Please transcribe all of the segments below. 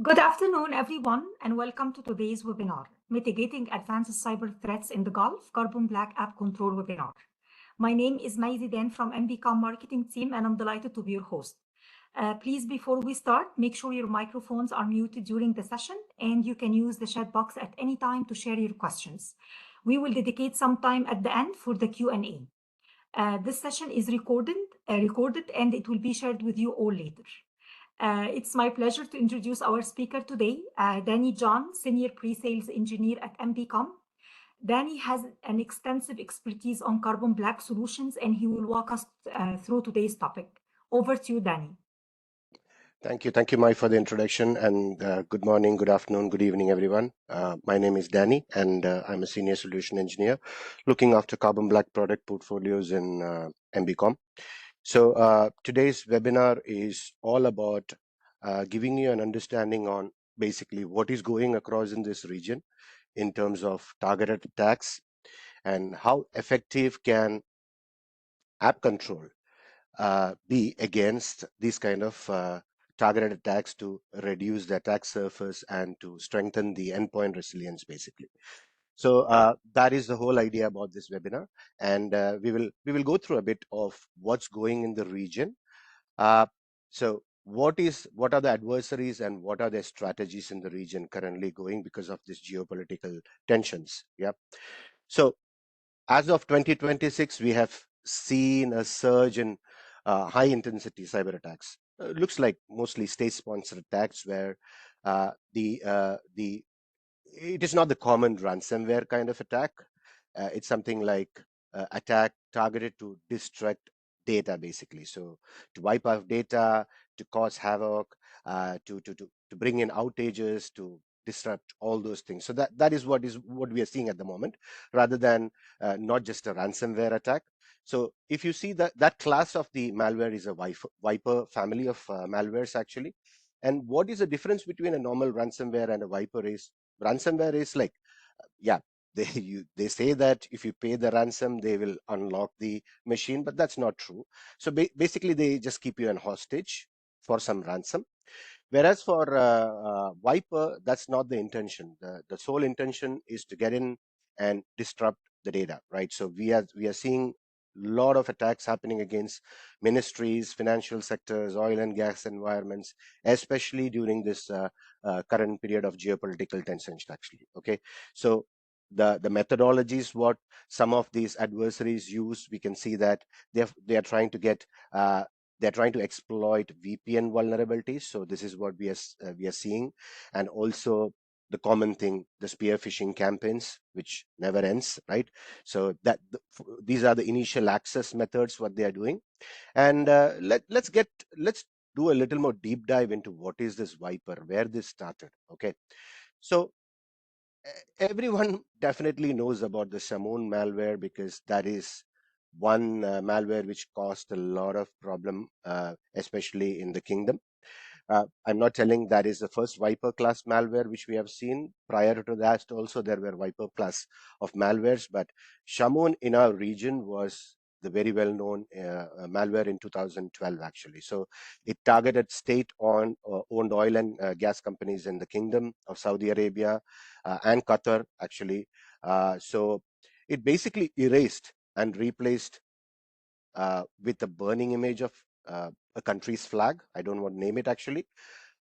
Good afternoon, everyone, and welcome to today's webinar, Mitigating Advanced Cyber Threats in the Gulf, Carbon Black App Control webinar. My name is Maizi Den from MBCom Marketing Team, and I'm delighted to be your host. Please, before we start, make sure your microphones are muted during the session, and you can use the chat box at any time to share your questions. We will dedicate some time at the end for the Q&A. This session is recorded, and it will be shared with you all later. It's my pleasure to introduce our speaker today, Danie John, Senior Presales Engineer at MBCom. Danie has an extensive expertise on carbon black solutions, and he will walk us through today's topic. Over to you, Danie. Thank you, Mai, for the introduction, and good morning, good afternoon, good evening, everyone. My name is Danie, and I'm a Senior Solution Engineer looking after carbon black product portfolios in MBCom. So today's webinar is all about giving you an understanding on basically what is going across in this region in terms of targeted attacks and how effective can app control be against these kind of targeted attacks to reduce the attack surface and to strengthen the endpoint resilience, basically. So that is the whole idea about this webinar, and we will go through a bit of what's going in the region. So what are the adversaries and what are their strategies in the region currently going because of this geopolitical tensions? Yeah. So as of 2026, we have seen a surge in high-intensity cyber attacks. Looks like mostly state-sponsored attacks where the it is not the common ransomware kind of attack. It's something like attack targeted to destruct data, basically. So to wipe out data, to cause havoc, to bring in outages, to disrupt all those things. So that is what we are seeing at the moment, rather than not just a ransomware attack. So if you see that class of the malware is a Viper family of malwares, actually. And what is the difference between a normal ransomware and a Viper is ransomware is like, yeah, they say that if you pay the ransom, they will unlock the machine, but that's not true. So basically, they just keep you on hostage for some ransom. Whereas for Viper, that's not the intention. The sole intention is to get in and disrupt the data, right? So we are seeing a lot of attacks happening against ministries, financial sectors, oil and gas environments, especially during this current period of geopolitical tensions, actually. Okay, so the methodologies what some of these adversaries use, we can see that they are trying to get they're trying to exploit VPN vulnerabilities. So this is what we are seeing, and also the common thing, the spear phishing campaigns, which never ends, right? So these are the initial access methods what they are doing, and let's do a little more deep dive into what is this Viper, where this started. Okay, so everyone definitely knows about the Shamoon malware because that is one malware which caused a lot of problem, especially in the kingdom. I'm not telling that is the first Viper class malware which we have seen. Prior to that, also there were Viper class of malwares, but Shamoon in our region was the very well-known malware in 2012, actually. So it targeted state-owned oil and gas companies in the Kingdom of Saudi Arabia and Qatar, actually. So it basically erased and replaced with a burning image of a country's flag. I don't want to name it, actually.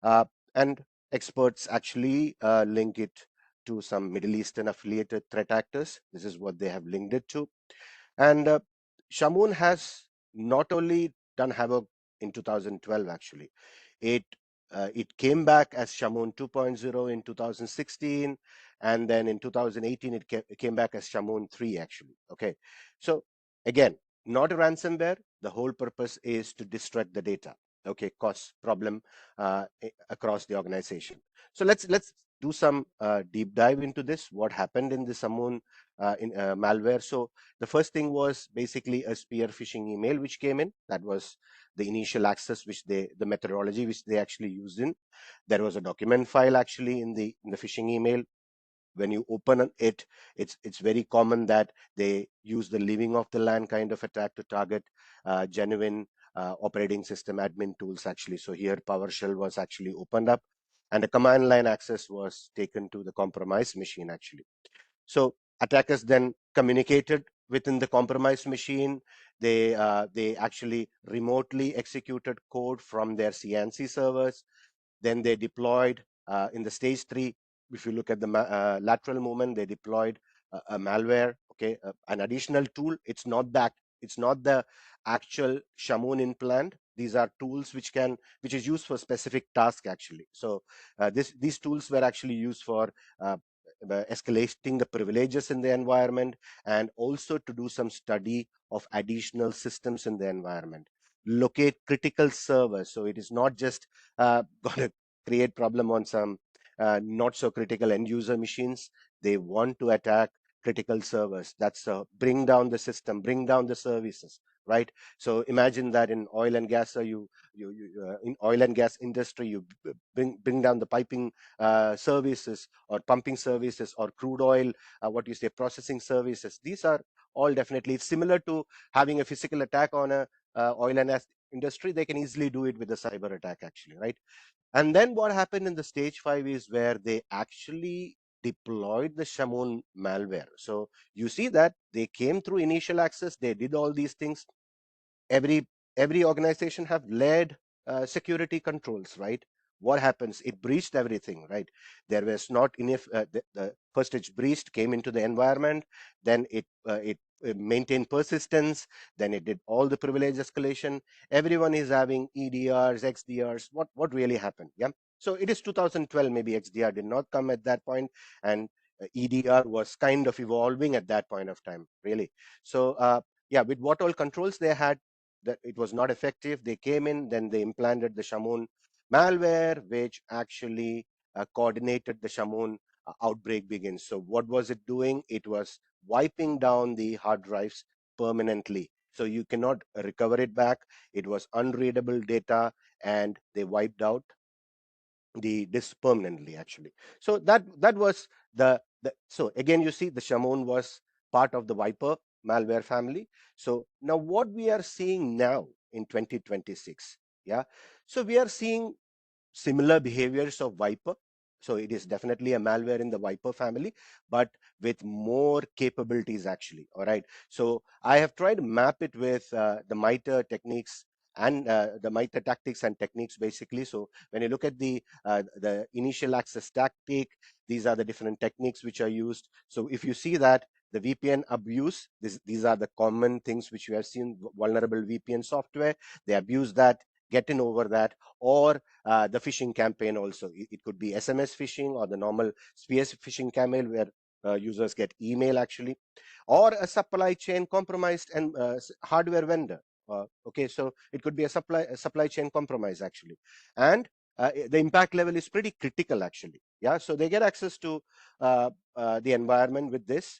And experts actually link it to some Middle Eastern affiliated threat actors. This is what they have linked it to. And Shamoon has not only done havoc in 2012, actually. It came back as Shamoon 2.0 in 2016, and then in 2018 it came back as Shamoon 3, actually. Okay, so again, not a ransomware. The whole purpose is to destruct the data. Okay, cause problem across the organization. So let's do some deep dive into this. What happened in the Shamoon malware? So the first thing was basically a spear phishing email which came in. That was the initial access which the methodology which they actually used in. There was a document file actually in the phishing email. When you open it, it's very common that they use the leaving of the land kind of attack to target genuine operating system admin tools, actually. So here PowerShell was actually opened up, and the command line access was taken to the compromised machine actually. So attackers then communicated within the compromised machine. They actually remotely executed code from their CNC servers. Then they deployed in the stage 3. If you look at the lateral movement, they deployed a malware, okay, an additional tool. It's not the actual shamoon implant. These are tools which is used for specific task actually. So these tools were actually used for escalating the privileges in the environment, and also to do some study of additional systems in the environment, locate critical servers. So it is not just going to create problem on some not so critical end user machines. They want to attack critical servers. That's bring down the system, bring down the services, right? So imagine that in oil and gas, in oil and gas industry, you bring down the piping services, or pumping services, or crude oil, what you say, processing services. These are all definitely similar to having a physical attack on a oil and gas industry. They can easily do it with a cyber attack actually, right? And then what happened in the stage 5 is where they actually deployed the Shamoon malware. So you see that they came through initial access, they did all these things. Every organization have led security controls, right? What happens? It breached everything, right? There was not enough. The first it's breached, came into the environment, then it maintained persistence, then it did all the privilege escalation. Everyone is having EDRs, XDRs. What really happened? Yeah. So it is 2012. Maybe XDR did not come at that point, and EDR was kind of evolving at that point of time, really. So yeah, with what all controls they had, that it was not effective. They came in, then they implanted the Shamoon malware, which actually coordinated the Shamoon outbreak begins. So what was it doing? It was wiping down the hard drives permanently. So you cannot recover it back. It was unreadable data, and they wiped out the disk permanently actually. So that was the so again, you see the Shamoon was part of the Viper malware family. So now what we are seeing now in 2026, yeah, so we are seeing similar behaviors of Viper. So it is definitely a malware in the Viper family, but with more capabilities actually. All right. So I have tried to map it with the MITRE techniques and the MITRE tactics and techniques basically. So when you look at the initial access tactic, these are the different techniques which are used. So if you see that the VPN abuse, these are the common things which you have seen: vulnerable VPN software, they abuse that, get in over that, or the phishing campaign also. It could be SMS phishing, or the normal spear phishing campaign where users get email actually, or a supply chain compromised and hardware vendor. Okay, so it could be a supply chain compromise actually, and the impact level is pretty critical actually. Yeah, so they get access to the environment with this.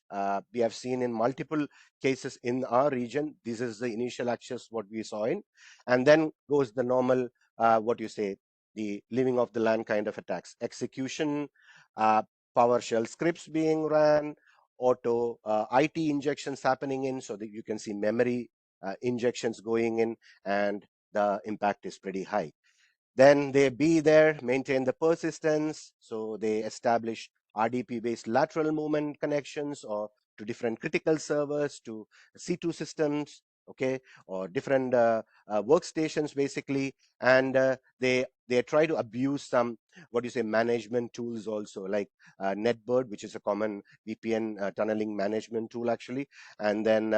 We have seen in multiple cases in our region. This is the initial access what we saw in, and then goes the normal what you say, the living off the land kind of attacks, execution, uh, PowerShell scripts being ran, auto IT injections happening in, so that you can see memory injections going in, and the impact is pretty high. Then they be there, maintain the persistence. So they establish RDP based lateral movement connections, or to different critical servers, to C2 systems, okay, or different workstations basically. And they try to abuse some, what you say, management tools also, like Netbird, which is a common VPN tunneling management tool actually. And then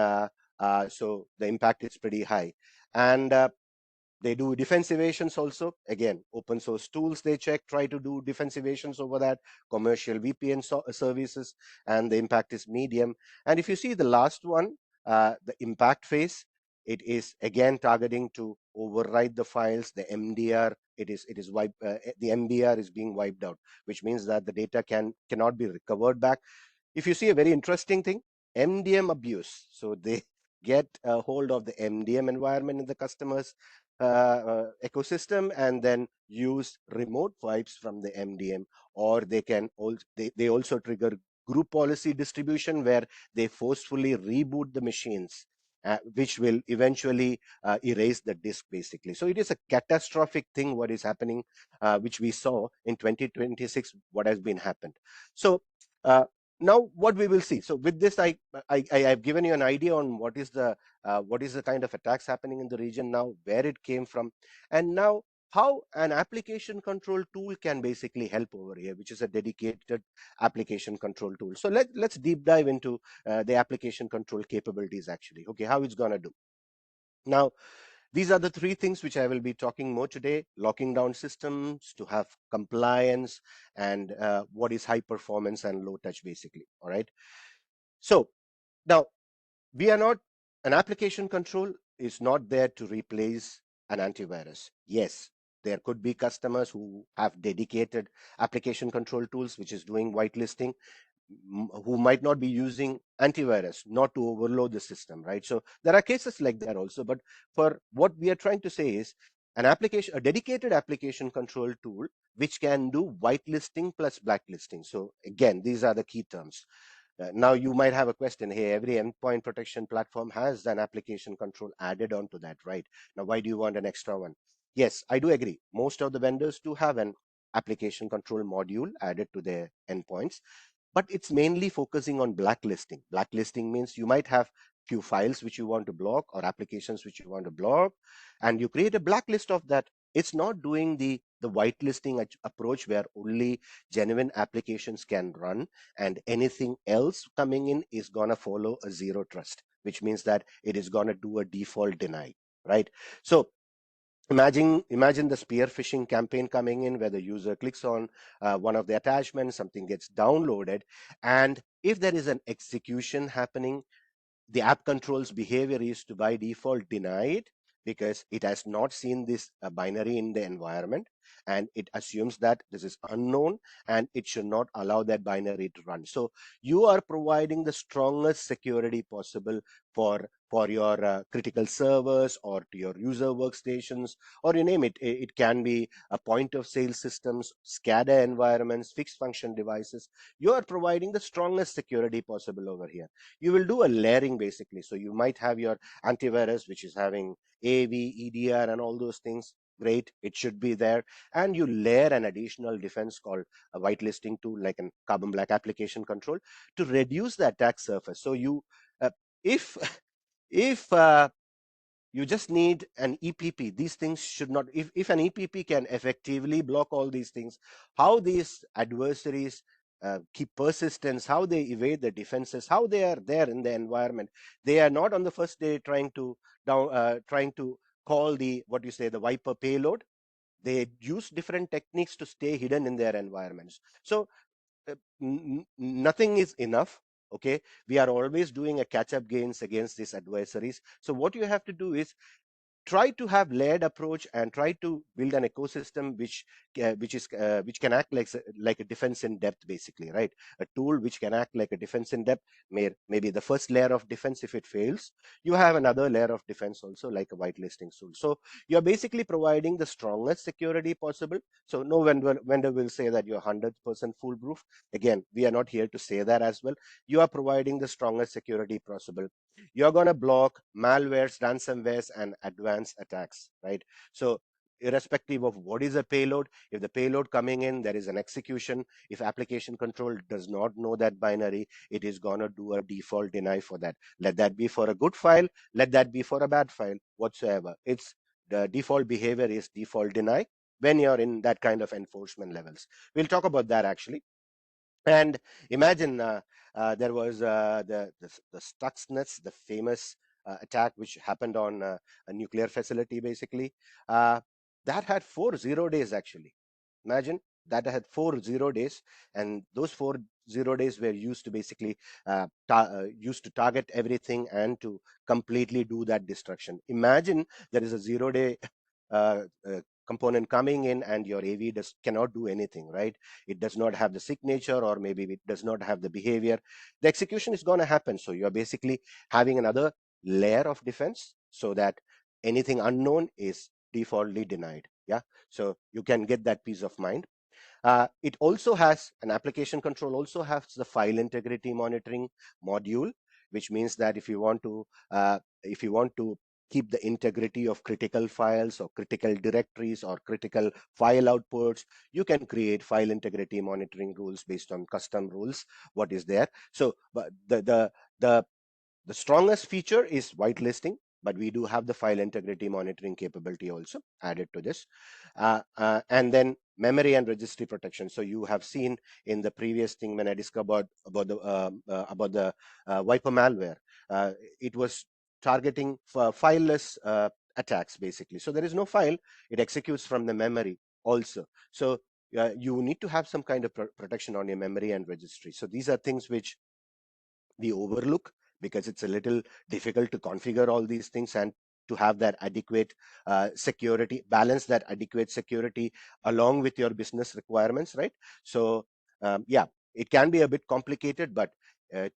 so the impact is pretty high. And they do defensive agents also. Again, open source tools they check, try to do defensive agents over that, commercial VPN services, and the impact is medium. And if you see the last one, the impact phase, it is again targeting to override the files, the MDR. The MDR is being wiped out, which means that the data cannot be recovered back. If you see a very interesting thing, MDM abuse. So they get a hold of the MDM environment in the customer's ecosystem, and then use remote wipes from the MDM, or they also trigger group policy distribution, where they forcefully reboot the machines. which will eventually erase the disk basically. So it is a catastrophic thing what is happening, which we saw in 2026 what has been happened. So uh, now what we will see, so with this I have given you an idea on what is the kind of attacks happening in the region now, where it came from, and now how an application control tool can basically help over here, which is a dedicated application control tool. So let's deep dive into the application control capabilities actually. Okay, how it's going to do. Now, these are the three things which I will be talking more today: locking down systems to have compliance, and what is high performance and low touch basically. All right. So now we are not, an application control is not there to replace an antivirus. Yes, there could be customers who have dedicated application control tools which is doing whitelisting, who might not be using antivirus not to overload the system, right? So there are cases like that also, but for what we are trying to say is a dedicated application control tool which can do whitelisting plus blacklisting. So again, these are the key terms. Now you might have a question: hey, every endpoint protection platform has an application control added onto that, right? Now why do you want an extra one? Yes, I do agree, most of the vendors do have an application control module added to their endpoints, but it's mainly focusing on blacklisting. Blacklisting means you might have few files which you want to block or applications which you want to block, and you create a blacklist of that. It's not doing the whitelisting approach where only genuine applications can run, and anything else coming in is going to follow a zero trust, which means that it is going to do a default deny, right? So imagine the spear phishing campaign coming in where the user clicks on one of the attachments, something gets downloaded, and if there is an execution happening, the app control's behavior is to by default deny it, because it has not seen this binary in the environment, and it assumes that this is unknown and it should not allow that binary to run. So you are providing the strongest security possible for your critical servers or to your user workstations, or you name it. It can be a point of sale systems, SCADA environments, fixed function devices. You are providing the strongest security possible over here. You will do a layering basically. So you might have your antivirus, which is having AV, EDR, and all those things. Great, it should be there. And you layer an additional defense called a whitelisting tool, like a carbon black application control, to reduce the attack surface. So you, if if you just need an EPP. These things should not, if an EPP can effectively block all these things, how these adversaries keep persistence, how they evade the defenses, how they are there in the environment. They are not on the first day trying to call the, what you say, the wiper payload. They use different techniques to stay hidden in their environments. So nothing is enough. Okay, we are always doing a catch up gains against these adversaries. So what you have to do is try to have layered approach and try to build an ecosystem which can act like a defense in depth basically, right? A tool which can act like a defense in depth. Maybe the first layer of defense, if it fails, you have another layer of defense also, like a whitelisting tool. So you're basically providing the strongest security possible. So no vendor will say that you're 100% foolproof. Again, we are not here to say that as well. You are providing the strongest security possible. You're going to block malwares, ransomwares, and advanced attacks, right? So irrespective of what is a payload, if the payload coming in, there is an execution. If application control does not know that binary, it is going to do a default deny for that. Let that be for a good file, let that be for a bad file, whatsoever. It's the default behavior is default deny when you're in that kind of enforcement levels. We'll talk about that actually. And imagine there was the Stuxnet, the famous attack which happened on a nuclear facility, basically. Uh, that had 4 0 days actually. Imagine that had 4 0 days, and those 4 0 days were used to basically used to target everything and to completely do that destruction. Imagine there is a 0 day uh, uh, component coming in and your AV cannot do anything, right? It does not have the signature, or maybe it does not have the behavior. The execution is going to happen. So you're basically having another layer of defense so that anything unknown is defaultly denied. Yeah. So you can get that peace of mind. It also has an application control, also has the file integrity monitoring module. which means that if you want to keep the integrity of critical files or critical directories or critical file outputs, you can create file integrity monitoring rules based on custom rules what is there. So but the the strongest feature is whitelisting, but we do have the file integrity monitoring capability also added to this. And then memory and registry protection. So you have seen in the previous thing when I discovered about the wiper malware, uh, it was targeting for fileless attacks basically. So there is no file; it executes from the memory also. So you need to have some kind of protection on your memory and registry. So these are things which we overlook because it's a little difficult to configure all these things and to have that adequate security, balance that adequate security along with your business requirements, right? So yeah, it can be a bit complicated, but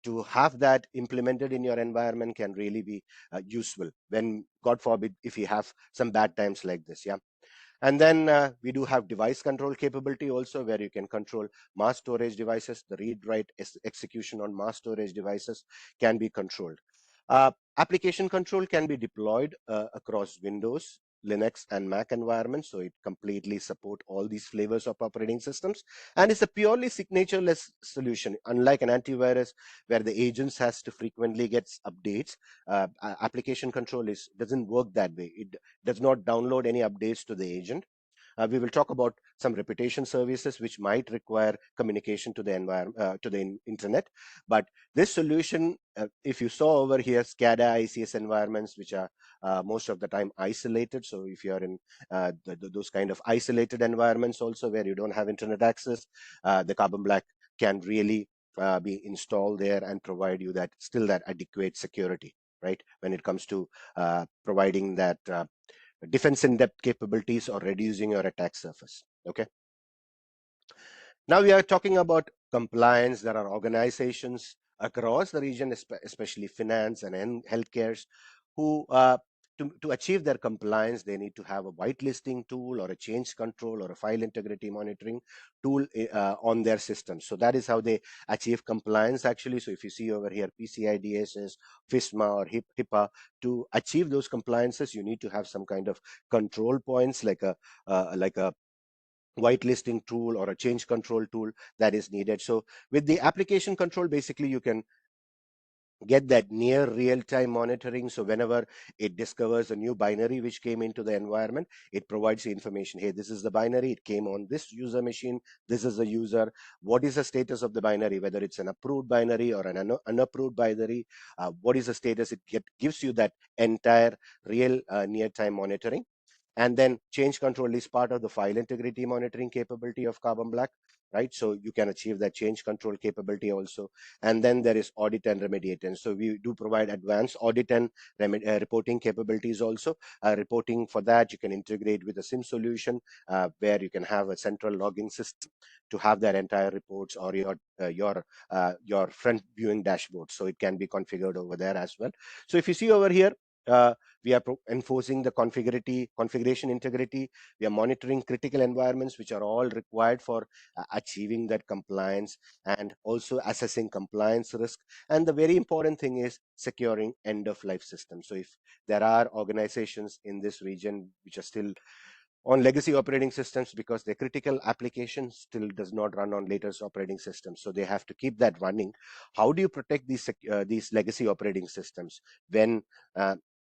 to have that implemented in your environment can really be useful when, God forbid, if you have some bad times like this. Yeah. And then we do have device control capability also, where you can control mass storage devices. The read write execution on mass storage devices can be controlled. Application control can be deployed across Windows, Linux, and Mac environments. So it completely support all these flavors of operating systems. And it's a purely signatureless solution, unlike an antivirus where the agents has to frequently get updates. Application control doesn't work that way. It does not download any updates to the agent. We will talk about some reputation services which might require communication to the environment, to the internet. But this solution, if you saw over here, SCADA, ICS environments, which are most of the time isolated. So if you are in those kind of isolated environments also where you don't have internet access, the Carbon Black can really be installed there and provide you that still that adequate security, right? When it comes to providing that defense in depth capabilities or reducing your attack surface. Okay. Now we are talking about compliance. There are organizations across the region, especially finance and healthcares, who to achieve their compliance, they need to have a whitelisting tool or a change control or a file integrity monitoring tool on their system. So that is how they achieve compliance actually. So if you see over here, PCI DSS, FISMA or HIPAA, to achieve those compliances, you need to have some kind of control points like a whitelisting tool or a change control tool that is needed. So with the application control, basically you can get that near real-time monitoring. So whenever it discovers a new binary which came into the environment, it provides the information. Hey, this is the binary. It came on this user machine. This is the user. What is the status of the binary? Whether it's an approved binary or an unapproved binary, what is the status? It gives you that entire real near-time monitoring. And then change control is part of the file integrity monitoring capability of Carbon Black, right? So you can achieve that change control capability also. And then there is audit and remediate. And so we do provide advanced audit and reporting capabilities also. Reporting for that, you can integrate with a SIM solution where you can have a central logging system to have that entire reports or your front viewing dashboard. So it can be configured over there as well. So if you see over here, we are enforcing the configuration integrity. We are monitoring critical environments, which are all required for achieving that compliance and also assessing compliance risk. And the very important thing is securing end of life systems. So if there are organizations in this region which are still on legacy operating systems because their critical application still does not run on latest operating systems, so they have to keep that running. How do you protect these legacy operating systems when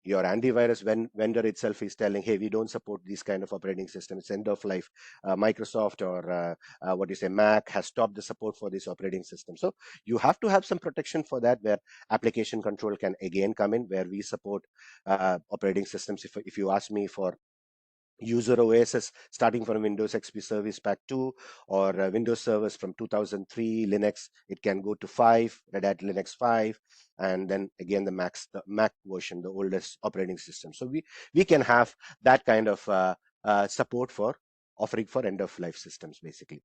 your antivirus vendor itself is telling, hey, we don't support these kind of operating systems, it's end of life? Microsoft or what you say, Mac has stopped the support for this operating system. So you have to have some protection for that, where application control can again come in, where we support operating systems. If you ask me for user OSs starting from Windows XP Service Pack 2 or Windows servers from 2003, Linux, it can go to 5, Red Hat Linux 5, and then again the Mac version, the oldest operating system. So we can have that kind of support for offering for end of life systems basically.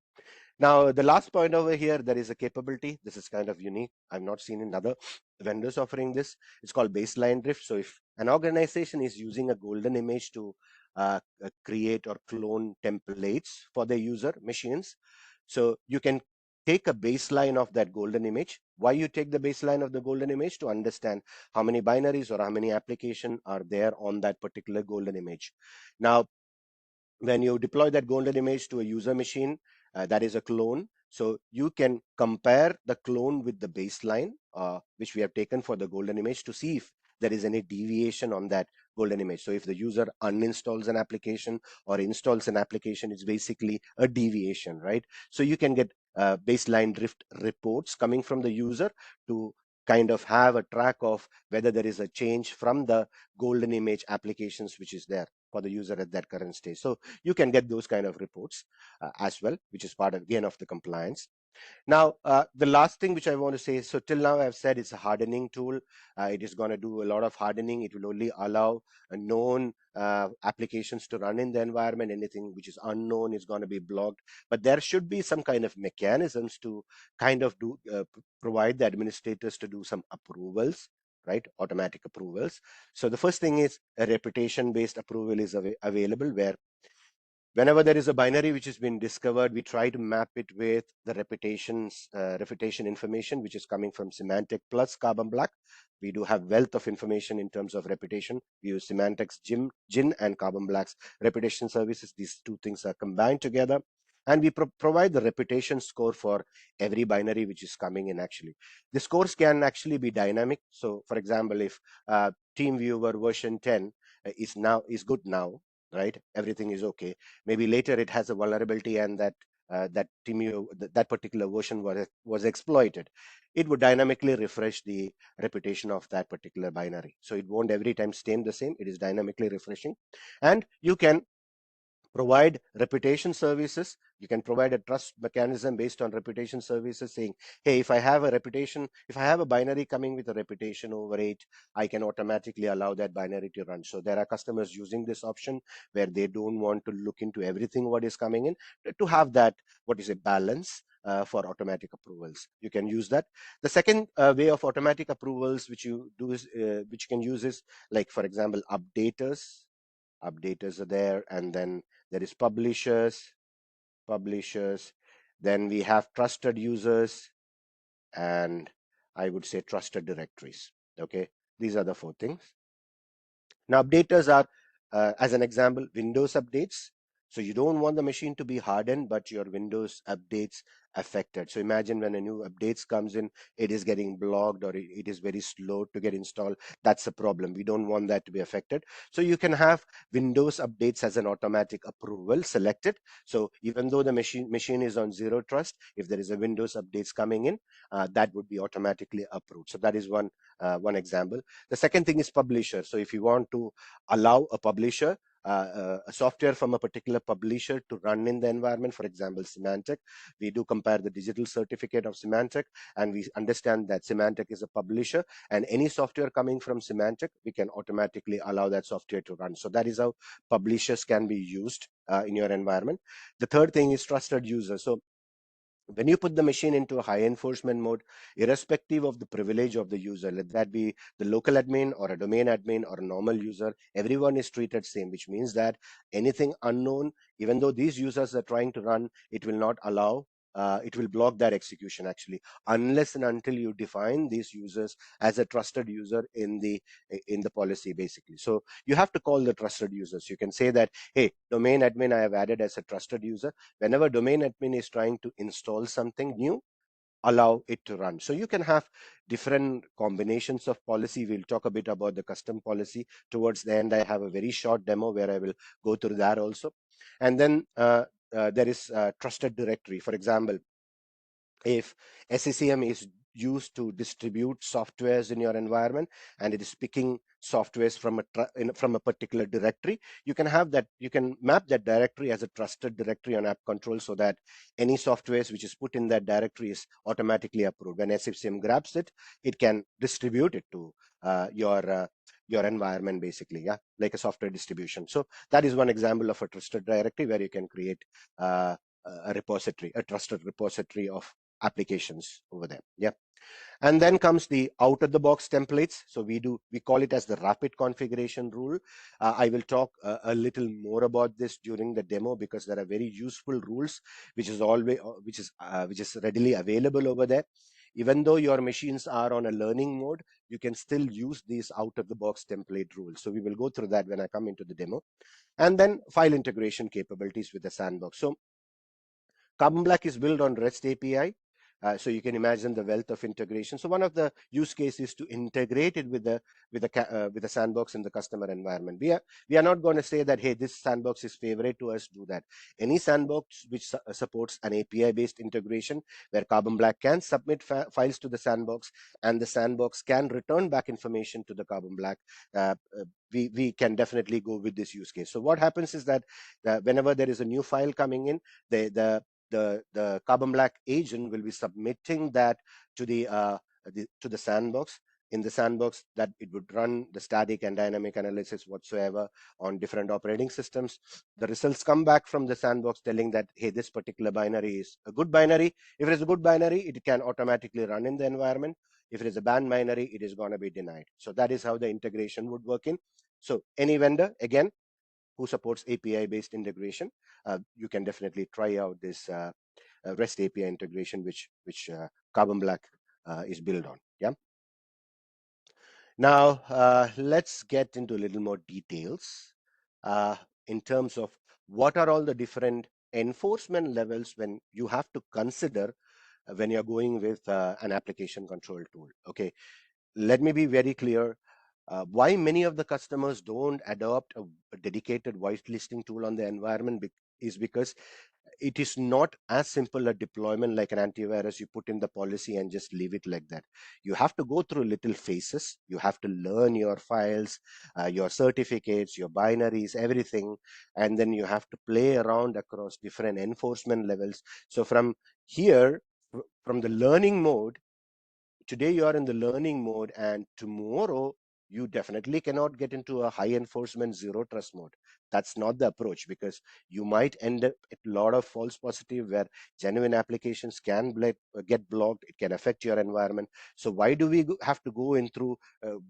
Now, the last point over here, there is a capability. This is kind of unique. I've not seen in other vendors offering this. It's called baseline drift. So if an organization is using a golden image to create or clone templates for their user machines, so you can take a baseline of that golden image. Why you take the baseline of the golden image? To understand how many binaries or how many applications are there on that particular golden image. Now, when you deploy that golden image to a user machine, that is a clone. So you can compare the clone with the baseline, which we have taken for the golden image, to see if there is any deviation on that golden image. So if the user uninstalls an application or installs an application, it's basically a deviation, right? So you can get baseline drift reports coming from the user to kind of have a track of whether there is a change from the golden image applications which is there for the user at that current stage. So you can get those kind of reports as well, which is part of, again, of the compliance. Now, the last thing which I want to say, so till now I've said it's a hardening tool. It is going to do a lot of hardening. It will only allow known applications to run in the environment. Anything which is unknown is going to be blocked. But there should be some kind of mechanisms to kind of provide the administrators to do some approvals, right? Automatic approvals. So the first thing is a reputation-based approval is available, where whenever there is a binary which has been discovered, we try to map it with the reputation information, which is coming from Symantec plus Carbon Black. We do have wealth of information in terms of reputation. We use Symantec's GIN and Carbon Black's reputation services. These two things are combined together. And we provide the reputation score for every binary which is coming in actually. The scores can actually be dynamic. So for example, if TeamViewer version 10 is good now, right? Everything is okay. Maybe later it has a vulnerability and that particular version was exploited. It would dynamically refresh the reputation of that particular binary. So it won't every time stay the same. It is dynamically refreshing. And you can provide reputation services. You can provide a trust mechanism based on reputation services, saying, hey, if I have a binary coming with a reputation over 8, I can automatically allow that binary to run. So there are customers using this option where they don't want to look into everything what is coming in, to have that, what is a balance for automatic approvals. You can use that. The second way of automatic approvals which you can use is, like, for example, updaters are there, and then there is publishers, then we have trusted users, and I would say trusted directories. Okay, these are the 4 things. Now, updaters are, as an example, Windows updates. So you don't want the machine to be hardened, but your Windows updates affected. So imagine when a new updates comes in, it is getting blocked, or it is very slow to get installed. That's a problem. We don't want that to be affected. So you can have Windows updates as an automatic approval selected. So even though the machine is on zero trust, if there is a Windows updates coming in, that would be automatically approved. So that is one example. The second thing is publisher. So if you want to allow a publisher, a software from a particular publisher to run in the environment, for example, Symantec, we do compare the digital certificate of Symantec, and we understand that Symantec is a publisher, and any software coming from Symantec, we can automatically allow that software to run. So that is how publishers can be used in your environment. The third thing is trusted user. So when you put the machine into a high enforcement mode, irrespective of the privilege of the user, let that be the local admin or a domain admin or a normal user, everyone is treated same, which means that anything unknown, even though these users are trying to run, it will not allow, it will block that execution actually, unless and until you define these users as a trusted user in the policy basically. So you have to call the trusted users. You can say that, hey, domain admin I have added as a trusted user. Whenever domain admin is trying to install something new, allow it to run. So you can have different combinations of policy. We'll talk a bit about the custom policy towards the end. I have a very short demo where I will go through that also. And then there is trusted directory. For example, if SCCM is used to distribute softwares in your environment, and it is picking softwares from a particular directory, you can map that directory as a trusted directory on app control, so that any softwares which is put in that directory is automatically approved. When SCCM grabs it, it can distribute it to your environment basically, yeah, like a software distribution. So that is one example of a trusted directory where you can create a repository, a trusted repository of applications over there. Yeah. And then comes the out of the box templates. So we call it as the rapid configuration rule. I will talk a little more about this during the demo, because there are very useful rules which is always which is readily available over there. Even though your machines are on a learning mode, you can still use these out of the box template rules. So we will go through that when I come into the demo. And then file integration capabilities with the sandbox. So Carbon Black is built on REST API. So you can imagine the wealth of integration. So one of the use cases is to integrate it with the sandbox in the customer environment. We are not going to say that, hey, this sandbox is favorite to us, do that. Any sandbox which supports an API based integration, where Carbon Black can submit files to the sandbox, and the sandbox can return back information to the Carbon Black, we can definitely go with this use case. So what happens is that whenever there is a new file coming in, the Carbon Black agent will be submitting that to the sandbox. In the sandbox, that it would run the static and dynamic analysis whatsoever on different operating systems. The results come back from the sandbox telling that, hey, this particular binary is a good binary. If it is a good binary, it can automatically run in the environment. If it is a bad binary, it is going to be denied. So that is how the integration would work in. So any vendor, again, who supports API-based integration, you can definitely try out this REST API integration, which Carbon Black is built on. Yeah. Now let's get into a little more details in terms of what are all the different enforcement levels when you have to consider when you're going with an application control tool. Okay, let me be very clear. Why many of the customers don't adopt a dedicated whitelisting tool on the environment is because it is not as simple a deployment like an antivirus. You put in the policy and just leave it like that. You have to go through little phases. You have to learn your files, your certificates, your binaries, everything, and then you have to play around across different enforcement levels. So from here, from the learning mode, today you are in the learning mode, and tomorrow you definitely cannot get into a high enforcement zero trust mode. That's not the approach, because you might end up at a lot of false positive where genuine applications can get blocked. It can affect your environment. So why do we have to go in through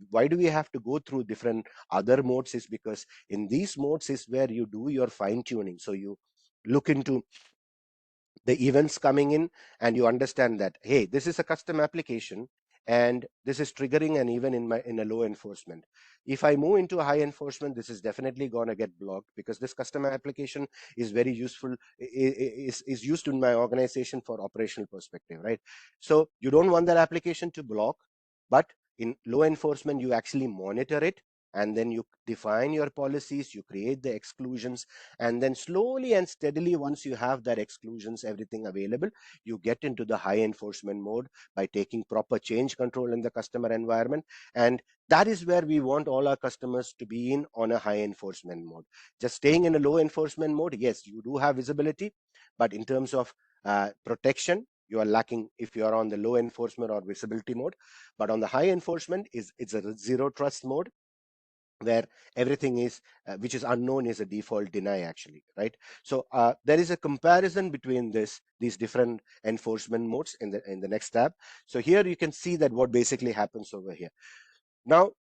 why do we have to go through different other modes? Is because in these modes is where you do your fine tuning. So you look into the events coming in, and you understand that, hey, this is a custom application and this is triggering an event in a low enforcement. If I move into a high enforcement, this is definitely going to get blocked, because this custom application is very useful, is used in my organization for operational perspective, right? So you don't want that application to block, but in low enforcement you actually monitor it, and then you define your policies, you create the exclusions, and then slowly and steadily, once you have that exclusions, everything available, you get into the high enforcement mode by taking proper change control in the customer environment. And that is where we want all our customers to be in, on a high enforcement mode. Just staying in a low enforcement mode, yes, you do have visibility, but in terms of protection, you are lacking if you are on the low enforcement or visibility mode. But on the high enforcement, it's a zero trust mode, where everything is which is unknown is a default deny, actually, right? So there is a comparison between these different enforcement modes in the next tab. So here you can see that what basically happens over here. Now,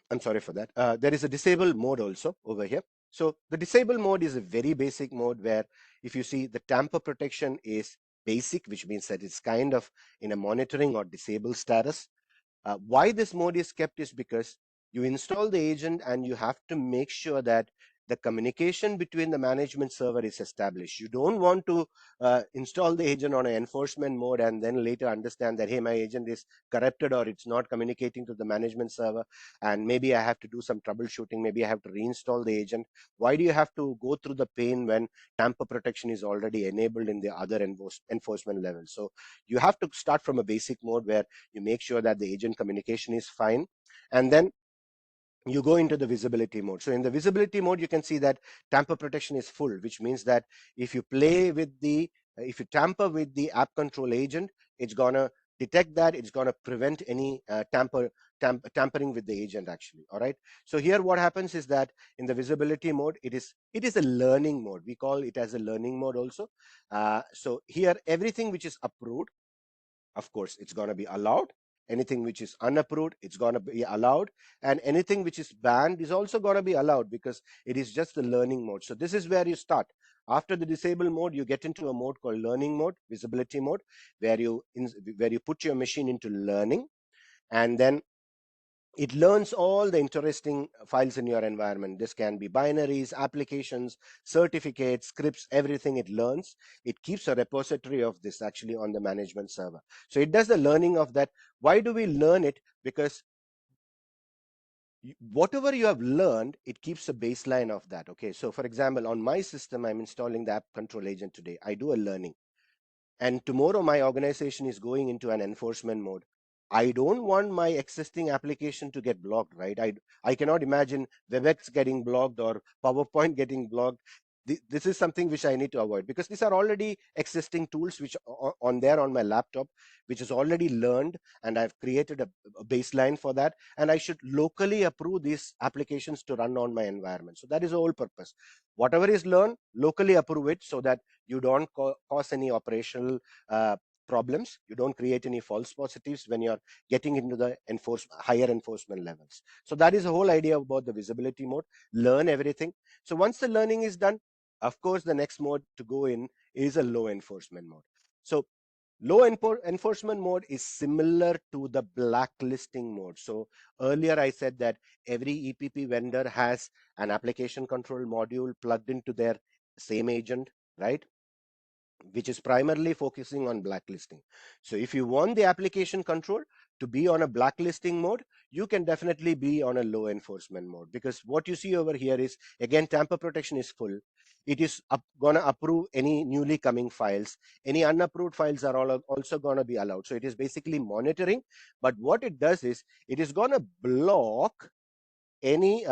I'm sorry for that. There is a disable mode also over here. So the disable mode is a very basic mode, where if you see, the tamper protection is basic, which means that it's kind of in a monitoring or disable status. Why this mode is kept is because you install the agent and you have to make sure that the communication between the management server is established. You don't want to install the agent on an enforcement mode and then later understand that, hey, my agent is corrupted or it's not communicating to the management server, and maybe I have to do some troubleshooting, maybe I have to reinstall the agent. Why do you have to go through the pain when tamper protection is already enabled in the other enforcement level? So you have to start from a basic mode where you make sure that the agent communication is fine, and then you go into the visibility mode. So in the visibility mode, you can see that tamper protection is full, which means that if you if you tamper with the app control agent, it's gonna detect that, it's gonna prevent any tamper tampering with the agent actually. All right. So here what happens is that in the visibility mode, it is a learning mode. We call it as a learning mode also. So here everything which is approved, of course, it's going to be allowed. Anything which is unapproved, it's going to be allowed. And anything which is banned is also going to be allowed, because it is just the learning mode. So this is where you start. After the disable mode, you get into a mode called learning mode, visibility mode, where you put your machine into learning, and then it learns all the interesting files in your environment. This can be binaries, applications, certificates, scripts, everything it learns. It keeps a repository of this actually on the management server. So it does the learning of that. Why do we learn it? Because whatever you have learned, it keeps a baseline of that. Okay. So for example, on my system, I'm installing the app control agent today. I do a learning, and tomorrow my organization is going into an enforcement mode. I don't want my existing application to get blocked, right? I cannot imagine Webex getting blocked or PowerPoint getting blocked. This is something which I need to avoid, because these are already existing tools which are on there on my laptop, which is already learned, and I've created a baseline for that, and I should locally approve these applications to run on my environment. So that is the whole purpose. Whatever is learned, locally approve it, so that you don't cause any operational problems. You don't create any false positives when you're getting into the higher enforcement levels. So that is the whole idea about the visibility mode. Learn everything. So once the learning is done, of course, the next mode to go in is a low enforcement mode. So low enforcement mode is similar to the blacklisting mode. So earlier I said that every EPP vendor has an application control module plugged into their same agent, right? Which is primarily focusing on blacklisting. So if you want the application control to be on a blacklisting mode, you can definitely be on a low enforcement mode, because what you see over here is, again, tamper protection is full. It is going to approve any newly coming files. Any unapproved files are also going to be allowed. So it is basically monitoring. But what it does is, it is going to block any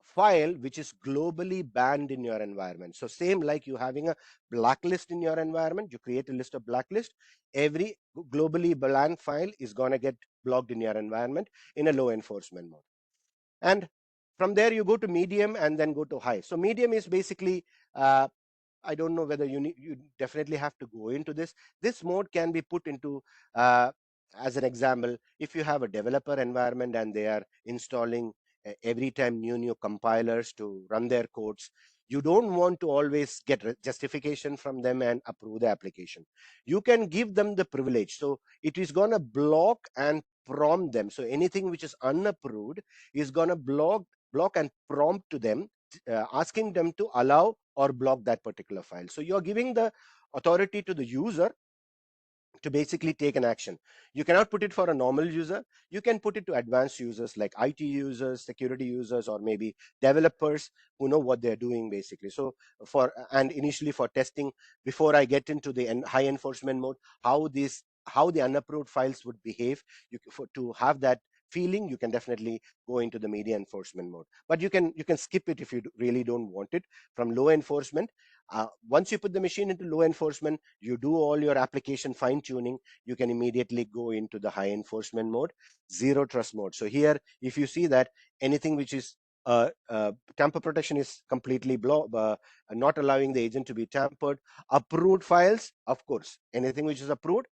file which is globally banned in your environment. So same like you having a blacklist in your environment, you create a list of blacklist. Every globally banned file is going to get blocked in your environment in a low enforcement mode. And from there you go to medium and then go to high. So medium is basically, I don't know whether you definitely have to go into this. This mode can be put into, as an example, if you have a developer environment and they are installing every time new compilers to run their codes. You don't want to always get justification from them and approve the application. You can give them the privilege. So it is going to block and prompt them. So anything which is unapproved is going to block and prompt to them, asking them to allow or block that particular file. So you're giving the authority to the user to basically take an action. You cannot put it for a normal user. You can put it to advanced users like IT users, security users, or maybe developers who know what they're doing basically. So and initially for testing, before I get into the high enforcement mode, how the unapproved files would behave, to have that feeling, you can definitely go into the media enforcement mode. But you can skip it if you really don't want it. From low enforcement, once you put the machine into low enforcement, you do all your application fine tuning, you can immediately go into the high enforcement mode, zero trust mode. So here, if you see that anything which is tamper protection is completely not allowing the agent to be tampered. Approved files, of course, anything which is approved,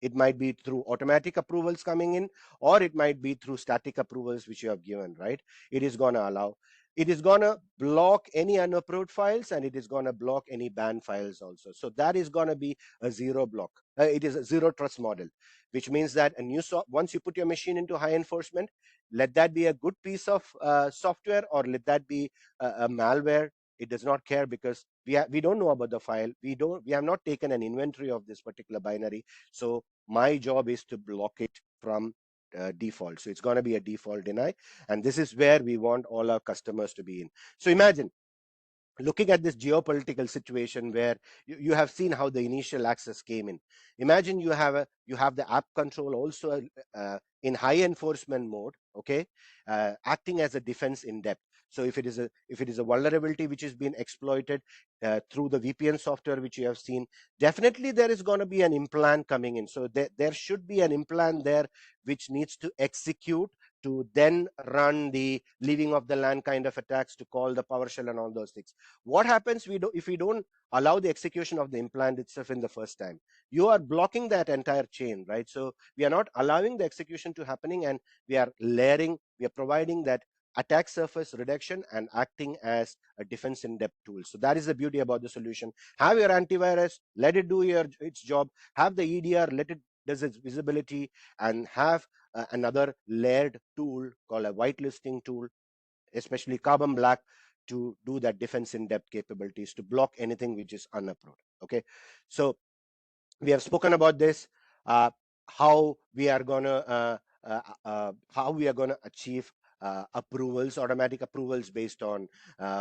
it might be through automatic approvals coming in, or it might be through static approvals which you have given, right? It is going to allow. It is going to block any unapproved files, and it is going to block any banned files also. So that is going to be a zero block. It is a zero trust model, which means that once you put your machine into high enforcement, let that be a good piece of software, or let that be a malware. It does not care, because we don't know about the file. We have not taken an inventory of this particular binary. So my job is to block it from default. So it's going to be a default deny. And this is where we want all our customers to be in. So imagine looking at this geopolitical situation where you have seen how the initial access came in. Imagine you have the app control also in high enforcement mode, okay, acting as a defense in depth. So if it is a vulnerability which is being exploited through the VPN software which you have seen, definitely there is going to be an implant coming in. So there should be an implant there which needs to execute to then run the leaving of the land kind of attacks, to call the PowerShell and all those things. What happens if we don't allow the execution of the implant itself in the first time? You are blocking that entire chain, right? So we are not allowing the execution to happening, and we are providing that attack surface reduction and acting as a defense in depth tool. So that is the beauty about the solution. Have your antivirus, let it do its job. Have the EDR, let it does its visibility, and have another layered tool called a whitelisting tool, especially Carbon Black, to do that defense in depth capabilities, to block anything which is unapproved. Okay, so we have spoken about this, uh, how we are going to how we are going to achieve approvals, automatic approvals based on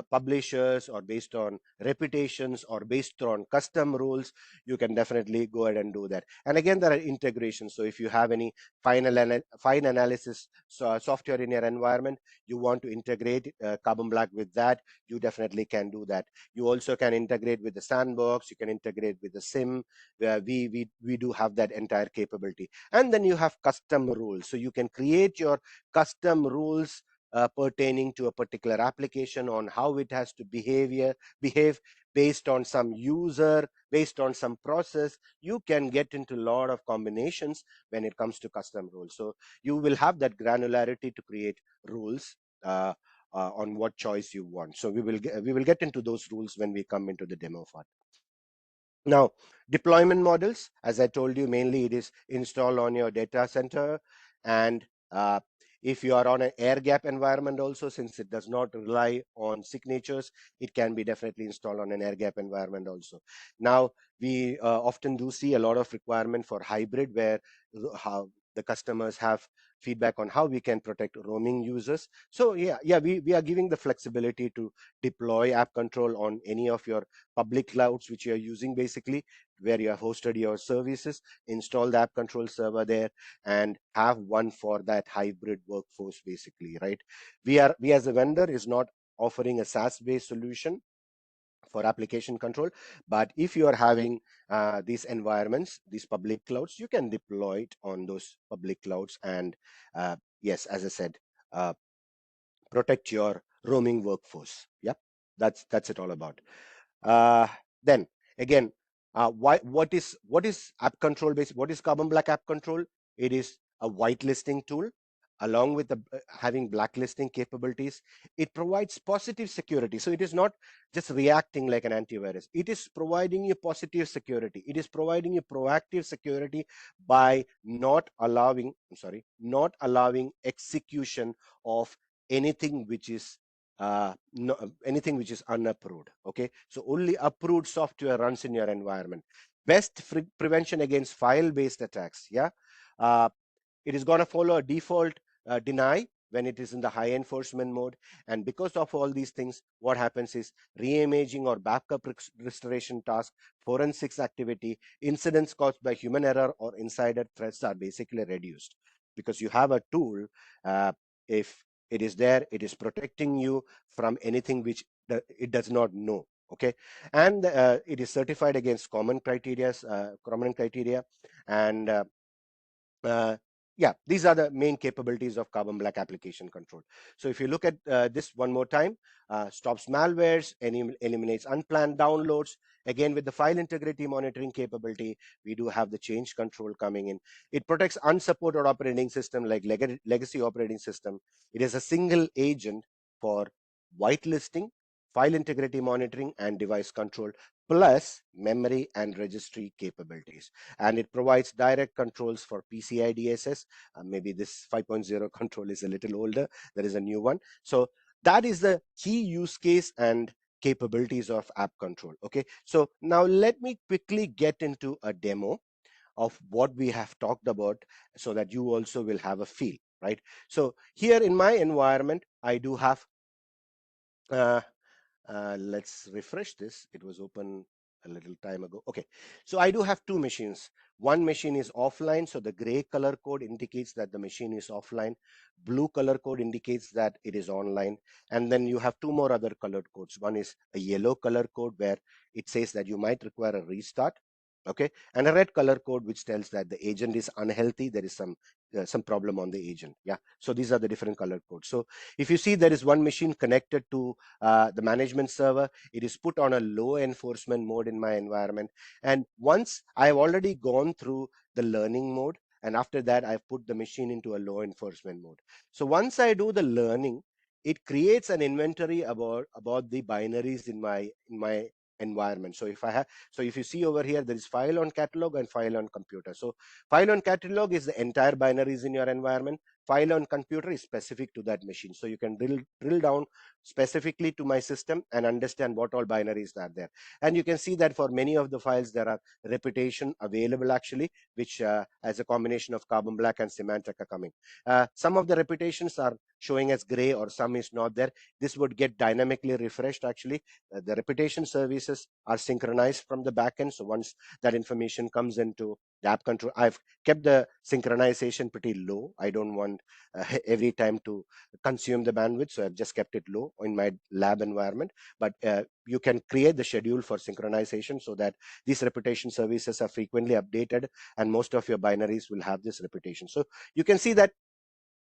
publishers, or based on reputations, or based on custom rules. You can definitely go ahead and do that. And again, there are integrations. So if you have any fine analysis software in your environment, you want to integrate Carbon Black with that, you definitely can do that. You also can integrate with the sandbox, you can integrate with the SIM, where we do have that entire capability. And then you have custom rules, so you can create your custom rules pertaining to a particular application, on how it has to behave based on some user, based on some process. You can get into a lot of combinations when it comes to custom rules. So you will have that granularity to create rules on what choice you want. So we will get into those rules when we come into the demo part. Now, deployment models, as I told you, mainly it is installed on your data center. And if you are on an air gap environment also, since it does not rely on signatures, it can be definitely installed on an air gap environment also. Now, we often do see a lot of requirement for hybrid, where how the customers have feedback on how we can protect roaming users. So we are giving the flexibility to deploy app control on any of your public clouds which you are using, basically, where you have hosted your services. Install the app control server there, and have one for that hybrid workforce, basically, right? We as a vendor is not offering a SaaS based solution for application control, but if you are having these environments, these public clouds, you can deploy it on those public clouds, and yes, as I said, uh, protect your roaming workforce. Yep, that's it all about. uh, then again, what is app control based? What is Carbon Black app control? It is a whitelisting tool, along with the having blacklisting capabilities. It provides positive security, so it is not just reacting like an antivirus. It is providing you positive security. It is providing you proactive security by not allowing execution of anything which is no, anything which is unapproved. Okay, so only approved software runs in your environment. Best prevention against file based attacks. Yeah, uh, it is going to follow a default deny when it is in the high enforcement mode. And because of all these things, what happens is re-imaging or backup restoration task, forensics activity, incidents caused by human error or insider threats are basically reduced, because you have a tool. If it is there, it is protecting you from anything which it does not know. Okay, and it is certified against common criteria. And uh, yeah, these are the main capabilities of Carbon Black application control. So if you look at this one more time, stops malwares, eliminates unplanned downloads. Again, with the file integrity monitoring capability, we do have the change control coming in. It protects unsupported operating system like legacy operating system. It is a single agent for whitelisting, file integrity monitoring, and device control, plus memory and registry capabilities. And it provides direct controls for PCI DSS. Maybe this 5.0 control is a little older. There is a new one. So that is the key use case and capabilities of app control. Okay, so now let me quickly get into a demo of what we have talked about, so that you also will have a feel, right? So here in my environment, I do have let's refresh this. It was open a little time ago. Okay, so I do have two machines. One machine is offline, so the gray color code indicates that the machine is offline. Blue color code indicates that it is online. And then you have two more other colored codes. One is a yellow color code where it says that you might require a restart. Okay, and a red color code which tells that the agent is unhealthy. There is some problem on the agent. Yeah, so these are the different color codes. So if you see there is one machine connected to the management server, it is put on a low enforcement mode in my environment. And once I've already gone through the learning mode, and after that I've put the machine into a low enforcement mode. So once I do the learning, it creates an inventory about the binaries in my environment. So if you see over here, there is file on catalog and file on computer. So file on catalog is the entire binaries in your environment. File on computer is specific to that machine. So you can drill down specifically to my system and understand what all binaries are there. And you can see that for many of the files, there are reputation available actually, which as a combination of carbon black and Symantec are coming. Some of the reputations are showing as gray or some is not there. This would get dynamically refreshed actually. The reputation services are synchronized from the backend. So once that information comes into the app control, I've kept the synchronization pretty low. I don't want every time to consume the bandwidth, so I've just kept it low in my lab environment. But you can create the schedule for synchronization so that these reputation services are frequently updated, and most of your binaries will have this reputation. So you can see that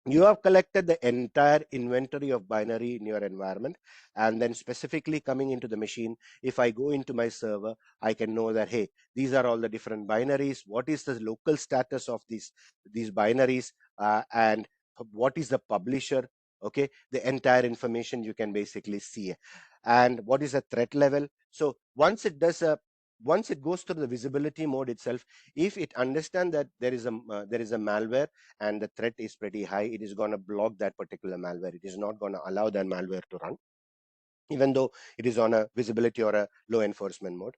you have collected the entire inventory of binary in your environment, and then specifically coming into the machine, if I go into my server, I can know that, hey, these are all the different binaries. What is the local status of these binaries, and what is the publisher? Okay, the entire information you can basically see, and what is the threat level. So once it goes through the visibility mode itself, if it understands that there is a malware and the threat is pretty high, it is going to block that particular malware. It is not going to allow that malware to run, even though it is on a visibility or a low enforcement mode.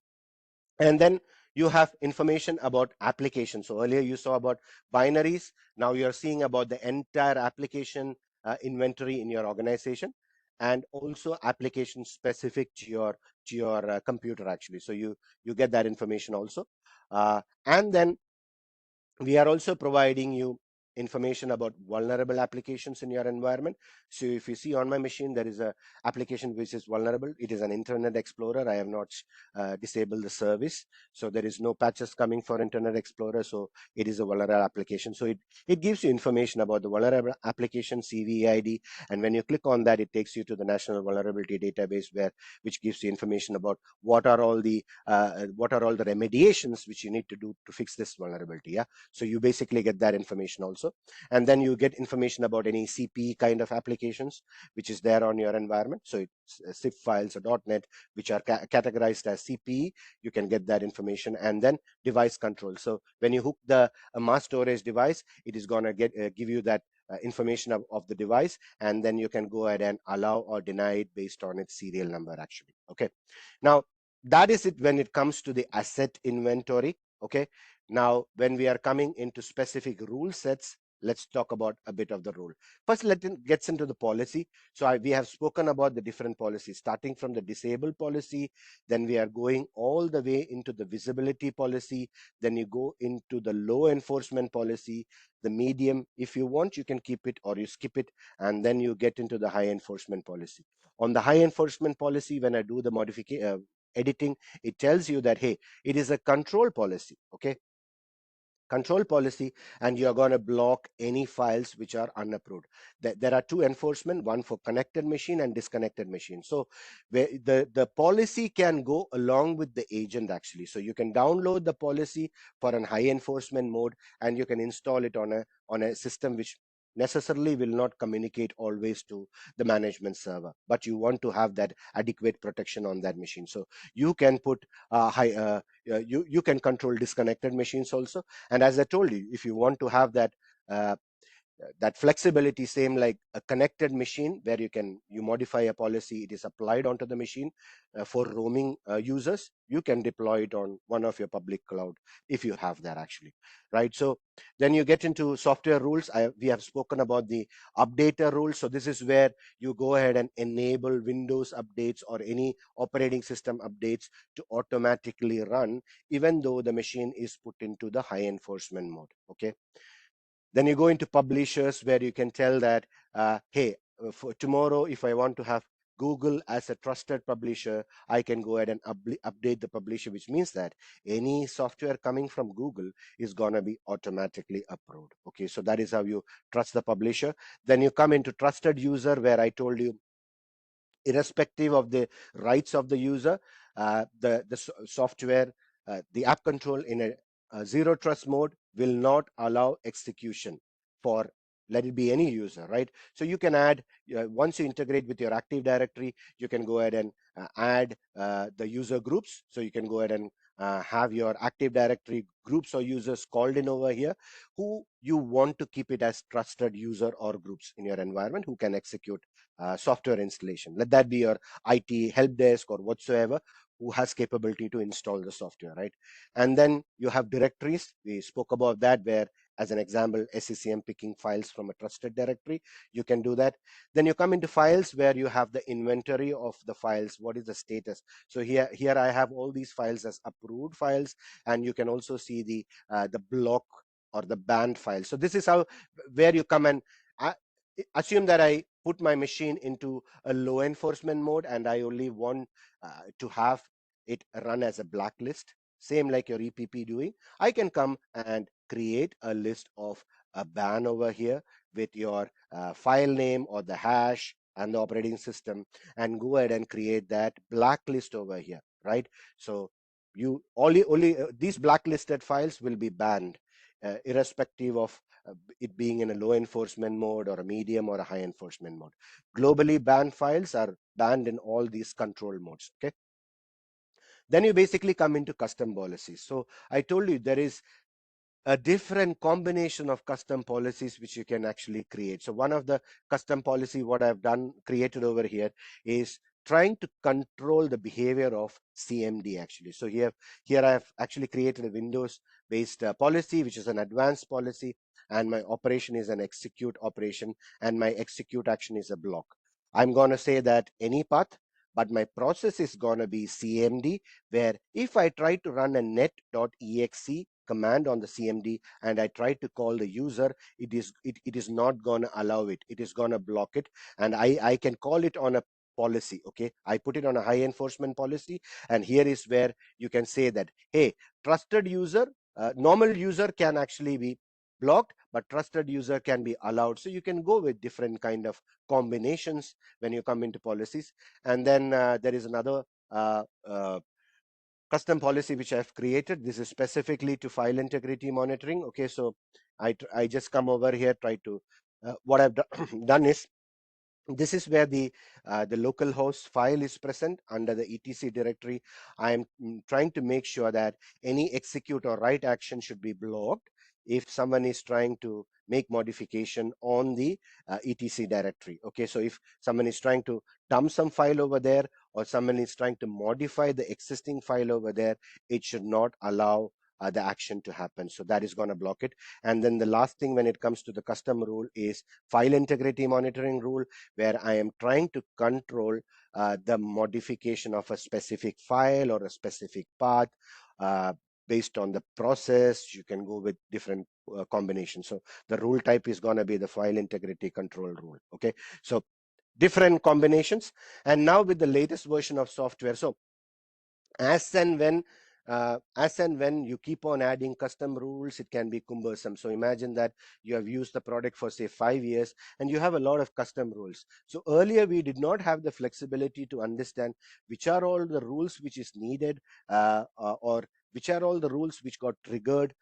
And then you have information about applications. So earlier you saw about binaries. Now you're seeing about the entire application inventory in your organization, and also application specific to your computer actually. So you get that information also. And then we are also providing you information about vulnerable applications in your environment. So if you see on my machine, there is a application which is vulnerable. It is an Internet Explorer. I have not disabled the service, so there is no patches coming for Internet Explorer. So it is a vulnerable application. So it gives you information about the vulnerable application CVEID, and when you click on that, it takes you to the National Vulnerability Database, which gives you information about what are all the remediations which you need to do to fix this vulnerability. Yeah, so you basically get that information also. And then you get information about any CP kind of applications which is there on your environment. So it's zip files or .NET which are categorized as CPE. You can get that information. And then device control. So when you hook the mass storage device, it is going to give you that information of the device, and then you can go ahead and allow or deny it based on its serial number actually. Okay, now that is it when it comes to the asset inventory. Okay, now when we are coming into specific rule sets, let's talk about a bit of the rule. First, gets into the policy. So we have spoken about the different policies, starting from the disable policy, then we are going all the way into the visibility policy, then you go into the low enforcement policy, the medium. If you want, you can keep it or you skip it, and then you get into the high enforcement policy. On the high enforcement policy, when I do the modification editing, it tells you that, hey, it is a control policy. Okay, control policy, and you are going to block any files which are unapproved. There are two enforcement, one for connected machine and disconnected machine. So where the policy can go along with the agent actually. So you can download the policy for an high enforcement mode, and you can install it on a system which necessarily will not communicate always to the management server, but you want to have that adequate protection on that machine. So you can put you can control disconnected machines also. And as I told you, if you want to have that that flexibility, same like a connected machine where you modify a policy, it is applied onto the machine. For roaming users, you can deploy it on one of your public cloud if you have that actually, right? So then you get into software rules. We have spoken about the updater rules. So this is where you go ahead and enable Windows updates or any operating system updates to automatically run even though the machine is put into the high enforcement mode. Okay, then you go into publishers where you can tell that, hey, for tomorrow, if I want to have Google as a trusted publisher, I can go ahead and update the publisher, which means that any software coming from Google is going to be automatically approved. Okay, so that is how you trust the publisher. Then you come into trusted user, where I told you, irrespective of the rights of the user, the software, the app control in a zero trust mode will not allow execution for, let it be any user, right? So you can add, once you integrate with your Active Directory, you can go ahead and add the user groups. So you can go ahead and have your Active Directory groups or users called in over here, who you want to keep it as trusted user or groups in your environment, who can execute software installation. Let that be your IT help desk or whatsoever, who has capability to install the software, right? And then you have directories. We spoke about that, where, as an example, SCCM picking files from a trusted directory. You can do that. Then you come into files, where you have the inventory of the files. What is the status? So here I have all these files as approved files, and you can also see the block or the banned file. So this is how, where you come and uh, assume that I put my machine into a low enforcement mode and I only want to have it run as a blacklist, same like your EPP doing. I can come and create a list of a ban over here with your file name or the hash and the operating system, and go ahead and create that blacklist over here, right? So you only these blacklisted files will be banned, irrespective of it being in a low enforcement mode or a medium or a high enforcement mode. Globally, banned files are banned in all these control modes. Okay. Then you basically come into custom policies. So I told you there is a different combination of custom policies which you can actually create. So one of the custom policy what I've done created over here is trying to control the behavior of CMD actually. So here I have actually created a Windows based policy, which is an advanced policy, and my operation is an execute operation, and my execute action is a block. I'm going to say that any path, but my process is going to be CMD, where if I try to run a net.exe command on the CMD and I try to call the user, it is not going to allow it. It is going to block it. And I can call it on a policy. Okay, I put it on a high enforcement policy, and here is where you can say that, hey, trusted user, normal user can actually be blocked, but trusted user can be allowed. So you can go with different kind of combinations when you come into policies. And then there is another custom policy which I've created. This is specifically to file integrity monitoring. Okay, so I just come over here, try to what I've done is, this is where the local host file is present under the etc directory. I am trying to make sure that any execute or write action should be blocked if someone is trying to make modification on the etc directory. Okay, so if someone is trying to dump some file over there, or someone is trying to modify the existing file over there, it should not allow the action to happen. So that is going to block it. And then the last thing when it comes to the custom rule is file integrity monitoring rule, where I am trying to control the modification of a specific file or a specific path uh, based on the process. You can go with different combinations. So the rule type is going to be the file integrity control rule. Okay, so different combinations. And now with the latest version of software, so as and when you keep on adding custom rules, it can be cumbersome. So imagine that you have used the product for say 5 years and you have a lot of custom rules. So earlier we did not have the flexibility to understand which are all the rules which is needed, or which are all the rules which got triggered.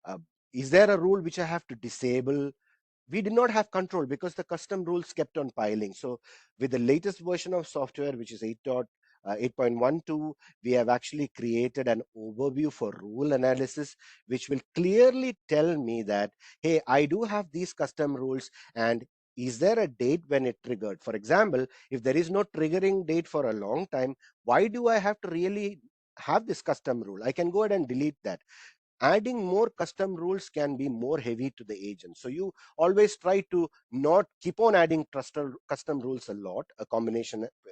uh, is there a rule which I have to disable? We did not have control because the custom rules kept on piling. So with the latest version of software, which is 8. 8.12, we have actually created an overview for rule analysis, which will clearly tell me that, hey, I do have these custom rules, and is there a date when it triggered? For example, if there is no triggering date for a long time, why do I have to really have this custom rule? I can go ahead and delete that. Adding more custom rules can be more heavy to the agent. So you always try to not keep on adding custom rules a lot,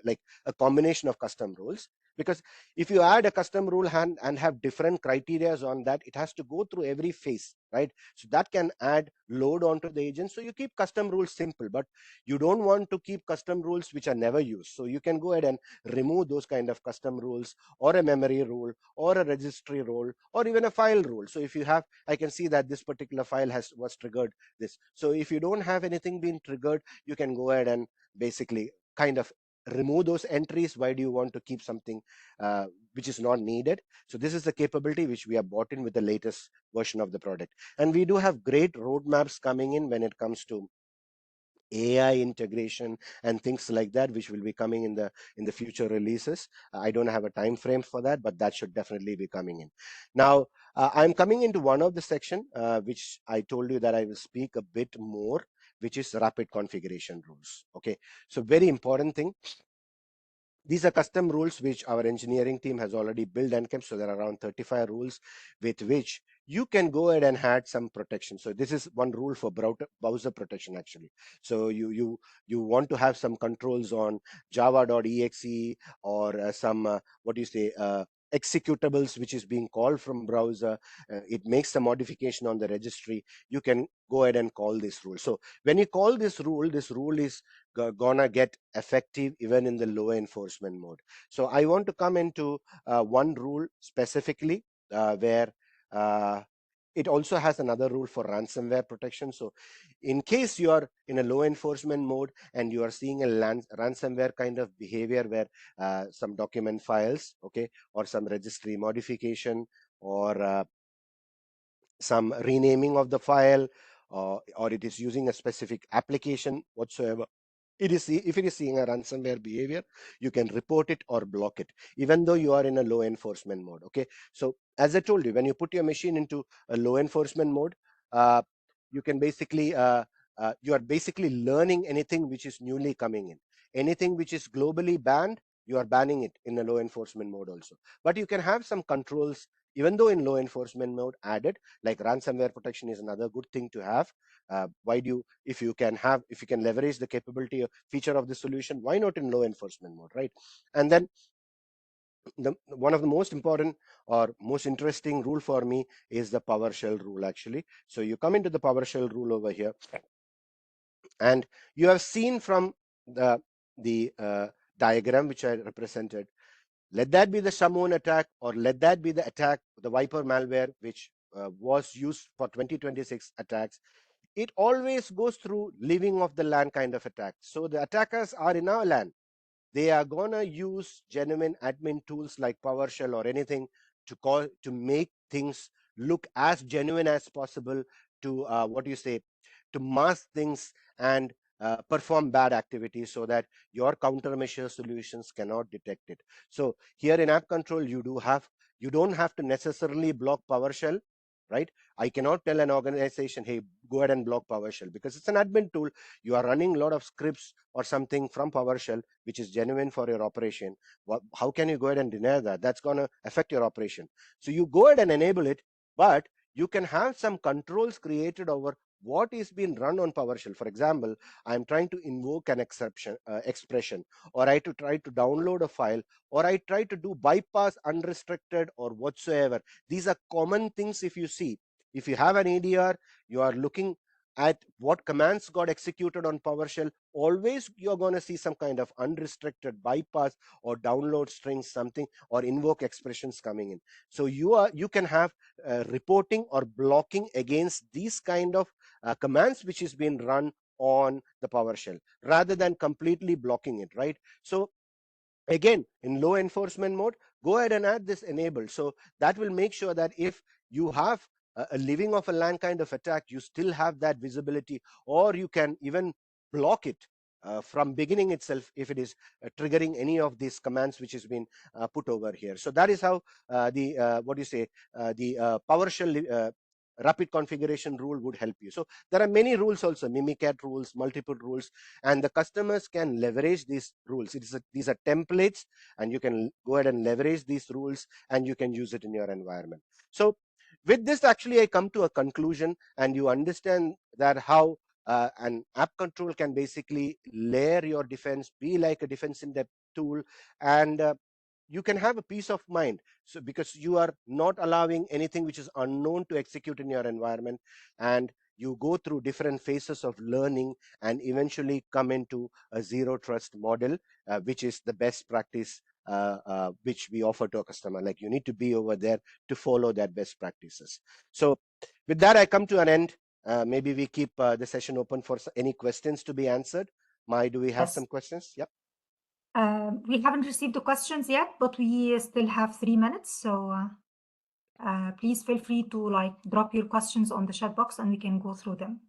like a combination of custom rules. Because if you add a custom rule and have different criterias on that, it has to go through every phase, right? So that can add load onto the agent. So you keep custom rules simple, but you don't want to keep custom rules which are never used. So you can go ahead and remove those kind of custom rules, or a memory rule, or a registry rule, or even a file rule. So if you have, I can see that this particular file was triggered this. So if you don't have anything being triggered, you can go ahead and basically kind of remove those entries. Why do you want to keep something which is not needed? So this is the capability which we have bought in with the latest version of the product. And we do have great roadmaps coming in when it comes to AI integration and things like that, which will be coming in the future releases. I don't have a time frame for that, but that should definitely be coming in. Now, I'm coming into one of the section which I told you that I will speak a bit more, which is rapid configuration rules. Okay, so very important thing. These are custom rules which our engineering team has already built and kept. So there are around 35 rules with which you can go ahead and add some protection. So this is one rule for browser protection actually. So you want to have some controls on java.exe, or some what do you say, executables which is being called from browser. It makes a modification on the registry. You can go ahead and call this rule. So when you call this rule is gonna get effective even in the low enforcement mode. So I want to come into one rule specifically where uh, it also has another rule for ransomware protection. So in case you are in a low enforcement mode and you are seeing a ransomware kind of behavior where some document files, okay, or some registry modification, or some renaming of the file, or it is using a specific application whatsoever, if it is seeing a ransomware behavior, you can report it or block it, even though you are in a low enforcement mode. Okay, so as I told you, when you put your machine into a low enforcement mode, uh, you can basically you are basically learning anything which is newly coming in. Anything which is globally banned, you are banning it in a low enforcement mode also. But you can have some controls even though in low enforcement mode added, like ransomware protection is another good thing to have. Why do you, if you can leverage the capability of feature of the solution, why not in low enforcement mode, right? And then one of the most important or most interesting rule for me is the PowerShell rule actually. So you come into the PowerShell rule over here, and you have seen from the diagram which I represented. Let that be the Shamoon attack, or let that be the attack, the Viper malware, which was used for 2026 attacks. It always goes through leaving of the LAN kind of attack. So the attackers are in our LAN. They are gonna use genuine admin tools like PowerShell or anything to make things look as genuine as possible, to what do you say, to mask things and perform bad activities so that your countermeasure solutions cannot detect it. So here in app control, you don't have to necessarily block PowerShell, right? I cannot tell an organization, hey, go ahead and block PowerShell, because it's an admin tool. You are running a lot of scripts or something from PowerShell which is genuine for your operation. How can you go ahead and deny that? That's going to affect your operation. So you go ahead and enable it, but you can have some controls created over what is being run on PowerShell. For example, I'm trying to invoke an expression, or I to try to download a file, or I try to do bypass unrestricted or whatsoever. These are common things. If you see, if you have an ADR, you are looking at what commands got executed on PowerShell, always you're going to see some kind of unrestricted bypass or download strings, something, or invoke expressions coming in. So you can have reporting or blocking against these kind of commands which is being run on the PowerShell, rather than completely blocking it, right? So again, in low enforcement mode, go ahead and add this enable. So that will make sure that if you have a living of a LAN kind of attack, you still have that visibility, or you can even block it from beginning itself if it is triggering any of these commands which has been put over here. So that is how the what do you say the PowerShell rapid configuration rule would help you. So there are many rules also, mimicat rules, multiple rules, and the customers can leverage these rules. These are templates, and you can go ahead and leverage these rules, and you can use it in your environment. So with this, actually, I come to a conclusion, and you understand that how an app control can basically layer your defense, be like a defense in depth tool, and you can have a peace of mind. So because you are not allowing anything which is unknown to execute in your environment, and you go through different phases of learning and eventually come into a zero trust model, which is the best practice which we offer to a customer. Like, you need to be over there to follow that best practices. So with that, I come to an end. Maybe we keep the session open for any questions to be answered. Mai, do we have Yes. some questions? Yep. We haven't received the questions yet, but we still have 3 minutes. So please feel free to like drop your questions on the chat box and we can go through them.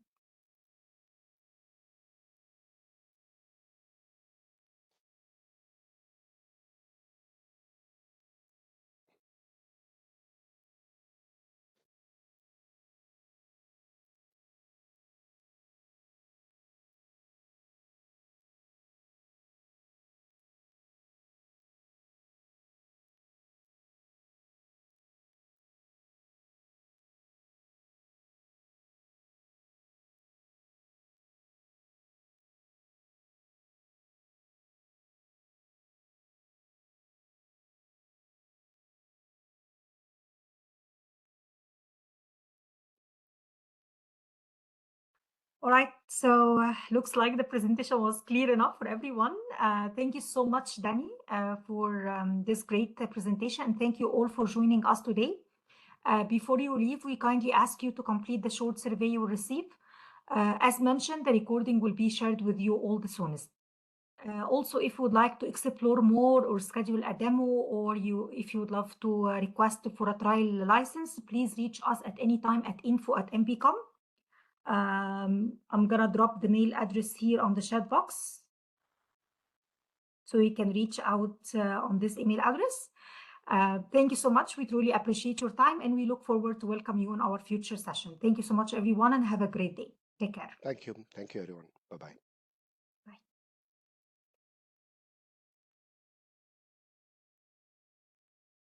All right, so looks like the presentation was clear enough for everyone. Thank you so much, Danie, for this great presentation, and thank you all for joining us today. Before you leave, we kindly ask you to complete the short survey you will receive. As mentioned, the recording will be shared with you all the soonest. Also, if you would like to explore more or schedule a demo, or if you would love to request for a trial license, please reach us at any time at info@mbcom. I'm gonna drop the mail address here on the chat box, so you can reach out on this email address. Thank you so much. We truly appreciate your time, and we look forward to welcome you in our future session. Thank you so much, everyone, and have a great day. Take care. Thank you. Thank you, everyone. Bye-bye.